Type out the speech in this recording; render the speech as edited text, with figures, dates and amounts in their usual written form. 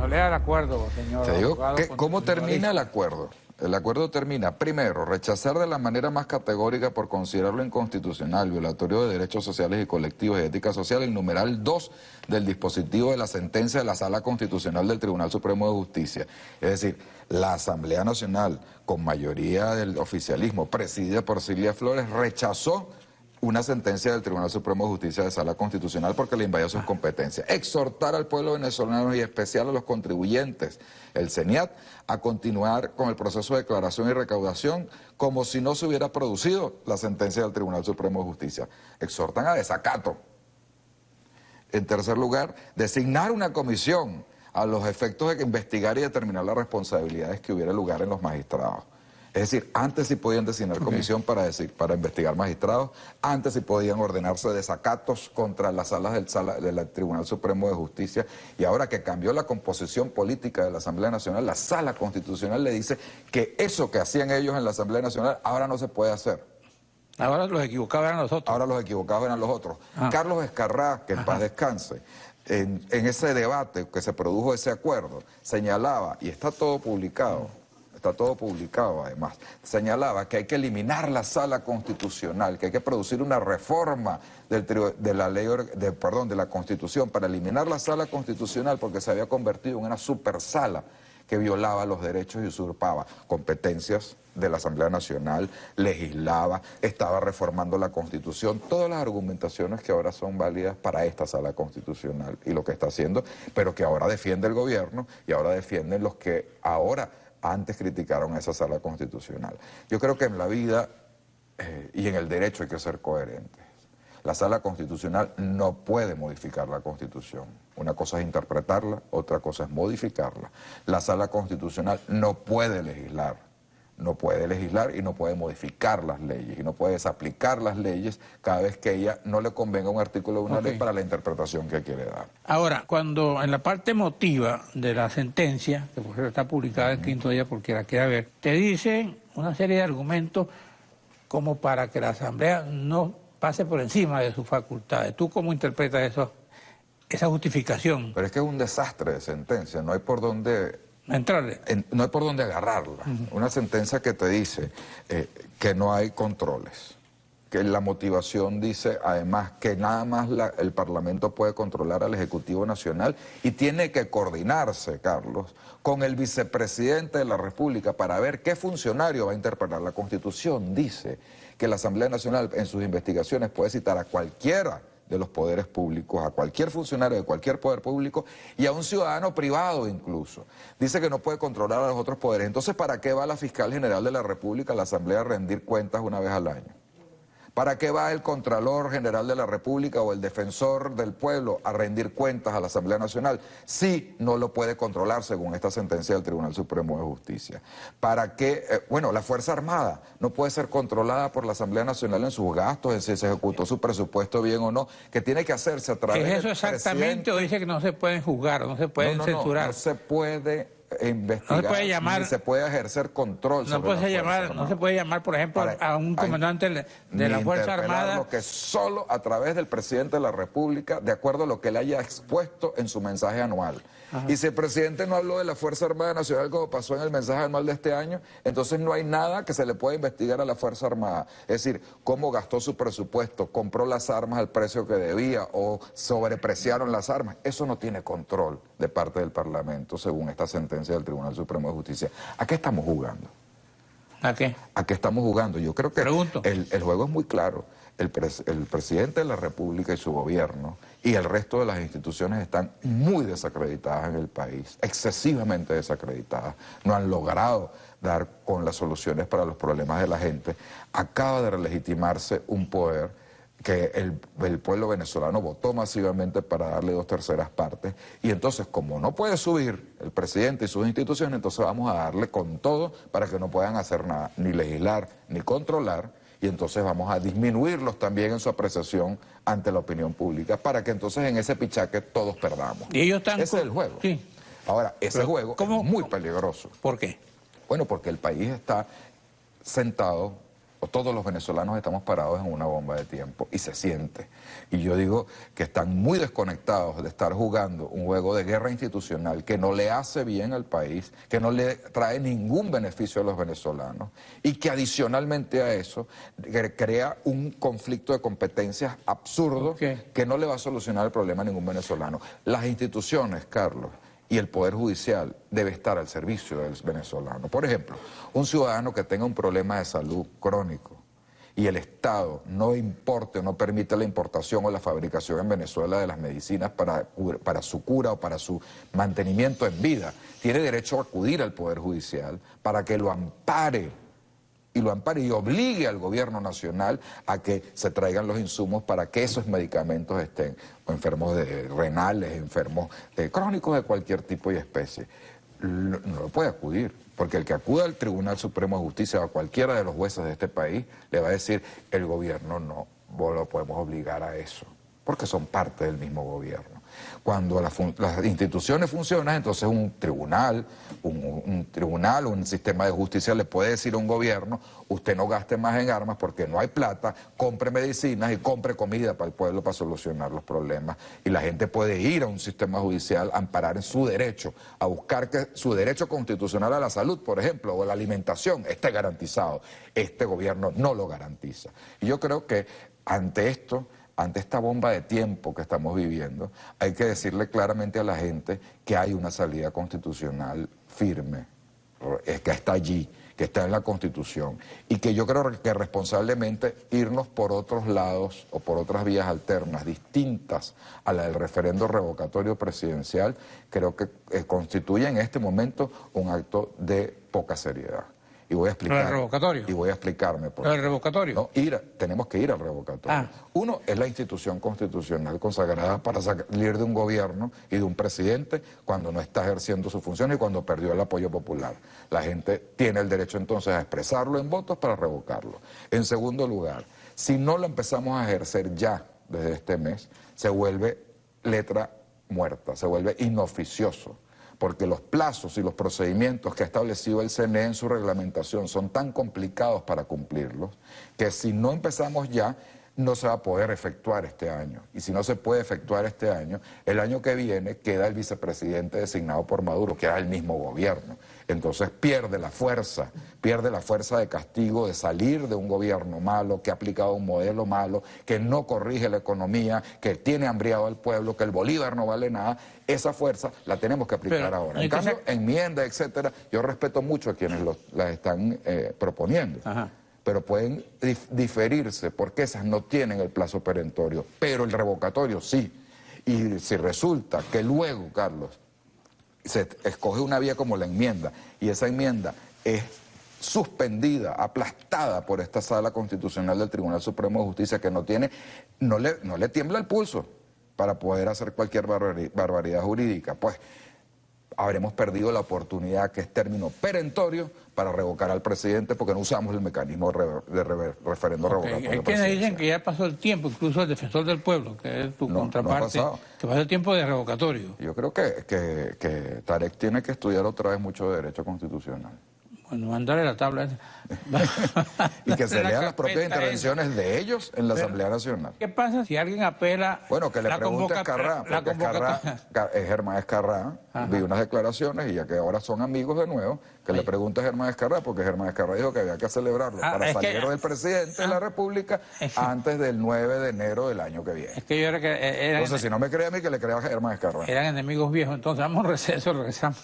lea el acuerdo, señor Te digo abogado ¿cómo termina el constitucionalista. acuerdo? El acuerdo termina, primero, rechazar de la manera más categórica por considerarlo inconstitucional, violatorio de derechos sociales y colectivos y ética social, el numeral 2 del dispositivo de la sentencia de la Sala Constitucional del Tribunal Supremo de Justicia. Es decir, la Asamblea Nacional, con mayoría del oficialismo, presidida por Cilia Flores, rechazó una sentencia del Tribunal Supremo de Justicia de Sala Constitucional porque le invadió sus competencias. Exhortar al pueblo venezolano y en especial a los contribuyentes, el CENIAT, a continuar con el proceso de declaración y recaudación como si no se hubiera producido la sentencia del Tribunal Supremo de Justicia. Exhortan a desacato. En tercer lugar, designar una comisión a los efectos de investigar y determinar las responsabilidades que hubiera lugar en los magistrados. Es decir, antes sí podían designar comisión para investigar magistrados, antes sí podían ordenarse desacatos contra las salas del Tribunal Supremo de Justicia, y ahora que cambió la composición política de la Asamblea Nacional, la Sala Constitucional le dice que eso que hacían ellos en la Asamblea Nacional ahora no se puede hacer. Ahora los equivocados eran los otros. Ahora los equivocados eran los otros. Carlos Escarrá, que en paz descanse, en ese debate que se produjo ese acuerdo, señalaba, y está todo publicado además, señalaba que hay que eliminar la Sala Constitucional, que hay que producir una reforma de la Constitución para eliminar la Sala Constitucional porque se había convertido en una supersala que violaba los derechos y usurpaba competencias de la Asamblea Nacional, legislaba, estaba reformando la Constitución, todas las argumentaciones que ahora son válidas para esta Sala Constitucional y lo que está haciendo, pero que ahora defiende el gobierno y ahora defienden los que ahora antes criticaron a esa Sala Constitucional. Yo creo que en la vida y en el derecho hay que ser coherentes. La Sala Constitucional no puede modificar la Constitución. Una cosa es interpretarla, otra cosa es modificarla. La Sala Constitucional no puede legislar y no puede modificar las leyes y no puede desaplicar las leyes cada vez que ella no le convenga un artículo de una ley para la interpretación que quiere dar. Ahora, cuando en la parte emotiva de la sentencia, que por cierto está publicada el quinto día porque la quiera ver, te dicen una serie de argumentos como para que la Asamblea no pase por encima de sus facultades. ¿Tú cómo interpretas esa justificación? Pero es que es un desastre de sentencia, no hay por dónde entrarle. No hay por dónde agarrarla. Una sentencia que te dice que no hay controles, que la motivación dice además que nada más el Parlamento puede controlar al Ejecutivo Nacional y tiene que coordinarse, Carlos, con el vicepresidente de la República para ver qué funcionario va a interpretar. La Constitución dice que la Asamblea Nacional en sus investigaciones puede citar a cualquiera de los poderes públicos, a cualquier funcionario de cualquier poder público y a un ciudadano privado incluso. Dice que no puede controlar a los otros poderes. Entonces, ¿para qué va la Fiscal General de la República a la Asamblea a rendir cuentas una vez al año? ¿Para qué va el Contralor General de la República o el Defensor del Pueblo a rendir cuentas a la Asamblea Nacional si no lo puede controlar según esta sentencia del Tribunal Supremo de Justicia? ¿Para qué? Bueno, la Fuerza Armada no puede ser controlada por la Asamblea Nacional en sus gastos, en si se ejecutó su presupuesto bien o no, que tiene que hacerse a través ¿Es eso exactamente o dice que no se pueden juzgar, no se pueden censurar? No se puede investigar, no se puede llamar, ni se puede ejercer control sobre no se puede llamar, por ejemplo, a un comandante de la Fuerza Armada. Lo que solo a través del presidente de la República, de acuerdo a lo que él haya expuesto en su mensaje anual. Y si el presidente no habló de la Fuerza Armada Nacional como pasó en el mensaje anual de este año, entonces no hay nada que se le pueda investigar a la Fuerza Armada. Es decir, cómo gastó su presupuesto, compró las armas al precio que debía o sobrepreciaron las armas. Eso no tiene control de parte del Parlamento, según esta sentencia del Tribunal Supremo de Justicia. ¿A qué estamos jugando? ¿A qué? ¿A qué estamos jugando? Yo creo que el juego es muy claro. El presidente de la República y su gobierno y el resto de las instituciones están muy desacreditadas en el país, excesivamente desacreditadas. No han logrado dar con las soluciones para los problemas de la gente. Acaba de relegitimarse un poder que el pueblo venezolano votó masivamente para darle 2/3 partes, y entonces como no puede subir el presidente y sus instituciones, entonces vamos a darle con todo para que no puedan hacer nada, ni legislar, ni controlar, y entonces vamos a disminuirlos también en su apreciación ante la opinión pública, para que entonces en ese pichaque todos perdamos. Y ellos están ese es el juego. Sí. Ahora, ese juego es muy peligroso. ¿Por qué? Bueno, porque el país está sentado o todos los venezolanos estamos parados en una bomba de tiempo y se siente. Y yo digo que están muy desconectados de estar jugando un juego de guerra institucional que no le hace bien al país, que no le trae ningún beneficio a los venezolanos y que adicionalmente a eso crea un conflicto de competencias absurdo que no le va a solucionar el problema a ningún venezolano. Las instituciones, Carlos, y el Poder Judicial debe estar al servicio del venezolano. Por ejemplo, un ciudadano que tenga un problema de salud crónico y el Estado no importe o no permite la importación o la fabricación en Venezuela de las medicinas para su cura o para su mantenimiento en vida, tiene derecho a acudir al Poder Judicial para que lo ampare y obligue al gobierno nacional a que se traigan los insumos para que esos medicamentos estén, o enfermos renales, enfermos crónicos de cualquier tipo y especie. No lo puede acudir, porque el que acuda al Tribunal Supremo de Justicia o a cualquiera de los jueces de este país le va a decir, el gobierno no lo podemos obligar a eso, porque son parte del mismo gobierno. Cuando las instituciones funcionan, entonces un tribunal, un sistema de justicia le puede decir a un gobierno, usted no gaste más en armas porque no hay plata, compre medicinas y compre comida para el pueblo para solucionar los problemas. Y la gente puede ir a un sistema judicial a amparar en su derecho, a buscar que su derecho constitucional a la salud, por ejemplo, o a la alimentación esté garantizado. Este gobierno no lo garantiza. Y yo creo que ante esto, ante esta bomba de tiempo que estamos viviendo, hay que decirle claramente a la gente que hay una salida constitucional firme, que está allí, que está en la Constitución, y que yo creo que responsablemente irnos por otros lados o por otras vías alternas, distintas a la del referendo revocatorio presidencial, creo que constituye en este momento un acto de poca seriedad. Y voy a explicar. ¿El revocatorio? Y voy a explicarme por qué. ¿El revocatorio? No, tenemos que ir al revocatorio. Uno es la institución constitucional consagrada para salir de un gobierno y de un presidente cuando no está ejerciendo su función y cuando perdió el apoyo popular. La gente tiene el derecho entonces a expresarlo en votos para revocarlo. En segundo lugar, si no lo empezamos a ejercer ya desde este mes, se vuelve letra muerta, se vuelve inoficioso, porque los plazos y los procedimientos que ha establecido el CNE en su reglamentación son tan complicados para cumplirlos, que si no empezamos ya, no se va a poder efectuar este año. Y si no se puede efectuar este año, el año que viene queda el vicepresidente designado por Maduro, que era el mismo gobierno. Entonces pierde la fuerza de castigo de salir de un gobierno malo, que ha aplicado un modelo malo, que no corrige la economía, que tiene hambriado al pueblo, que el bolívar no vale nada. Esa fuerza la tenemos que aplicar ahora. En cambio, enmiendas, etcétera, yo respeto mucho a quienes las están proponiendo. Ajá. Pero pueden diferirse porque esas no tienen el plazo perentorio, pero el revocatorio sí. Y si resulta que luego, Carlos, se escoge una vía como la enmienda y esa enmienda es suspendida, aplastada por esta sala constitucional del Tribunal Supremo de Justicia que no le tiembla el pulso para poder hacer cualquier barbaridad jurídica, pues habremos perdido la oportunidad, que es término perentorio, para revocar al presidente porque no usamos el mecanismo de referendo revocatorio. Es que me dicen que ya pasó el tiempo, incluso el defensor del pueblo, que es tu contraparte, que pasó el tiempo de revocatorio. Yo creo que Tarek tiene que estudiar otra vez mucho de derecho constitucional. Bueno, mandarle la tabla esa. Y que se lean las propias intervenciones de ellos en la Asamblea Nacional. ¿Qué pasa si alguien apela? Bueno, que le pregunte a Escarrá, porque Escarrá, Germán Escarrá, vi unas declaraciones y ya que ahora son amigos de nuevo, que le pregunte a Germán Escarrá, porque Germán Escarrá dijo que había que celebrarlo para salir del presidente de la República antes del 9 de enero del año que viene. Es que yo era que entonces, si no me cree a mí, que le crea a Germán Escarrá. Eran enemigos viejos. Entonces, vamos a un receso, regresamos.